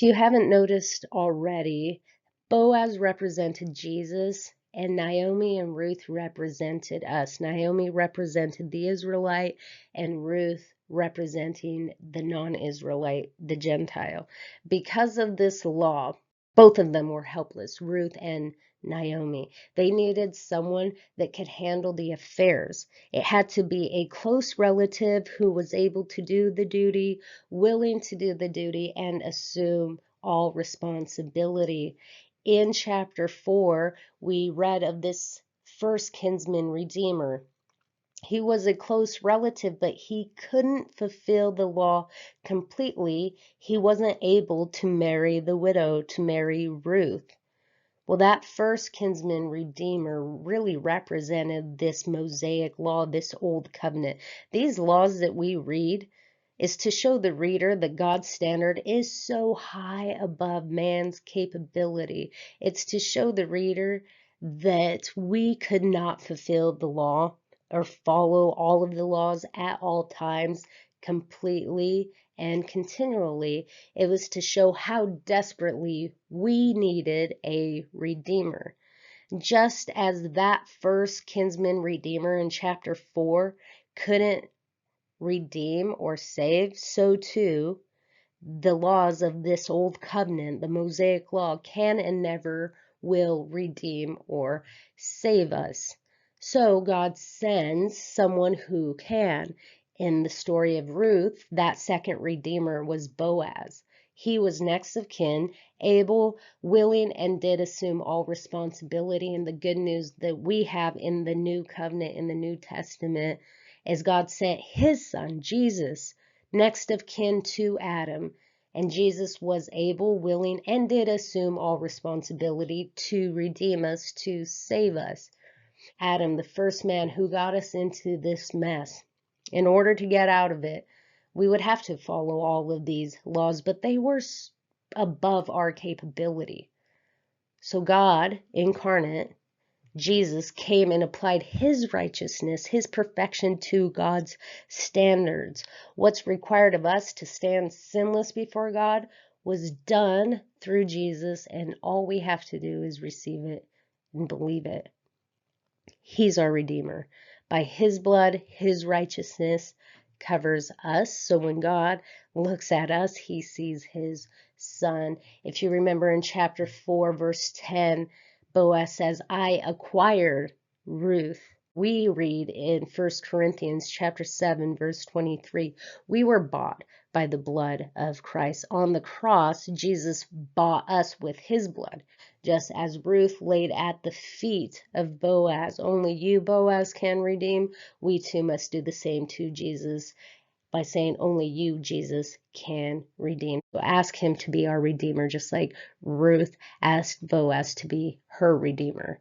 If you haven't noticed already, Boaz represented Jesus, and Naomi and Ruth represented us. Naomi represented the Israelite, and Ruth representing the non-Israelite, the Gentile. Because of this law, both of them were helpless, Ruth and Naomi. They needed someone that could handle the affairs. It had to be a close relative who was able to do the duty, willing to do the duty, and assume all responsibility. In chapter 4, we read of this first kinsman redeemer. He was a close relative, but he couldn't fulfill the law completely. He wasn't able to marry the widow, to marry Ruth. Well, that first kinsman redeemer really represented this Mosaic law, this old covenant. These laws that we read is to show the reader that God's standard is so high above man's capability. It's to show the reader that we could not fulfill the law or follow all of the laws at all times completely and continually. It was to show how desperately we needed a redeemer. Just as that first kinsman redeemer in chapter 4 couldn't redeem or save, so too the laws of this old covenant, the Mosaic law, can and never will redeem or save us. So God sends someone who can. In the story of Ruth, that second redeemer was Boaz. He was next of kin, able, willing, and did assume all responsibility. And the good news that we have in the new covenant, in the New Testament, is God sent his son, Jesus, next of kin to Adam. And Jesus was able, willing, and did assume all responsibility to redeem us, to save us. Adam, the first man who got us into this mess. In order to get out of it, we would have to follow all of these laws, but they were above our capability. So God, incarnate, Jesus came and applied his righteousness, his perfection to God's standards. What's required of us to stand sinless before God was done through Jesus, and all we have to do is receive it and believe it. He's our Redeemer. By his blood, his righteousness covers us. So when God looks at us, he sees his son. If you remember in chapter 4, verse 10, Boaz says, I acquired Ruth. We read in 1 Corinthians chapter 7, verse 23, we were bought by the blood of Christ. On the cross, Jesus bought us with his blood. Just as Ruth laid at the feet of Boaz, only you, Boaz, can redeem, we too must do the same to Jesus by saying only you, Jesus, can redeem. So ask him to be our Redeemer, just like Ruth asked Boaz to be her Redeemer.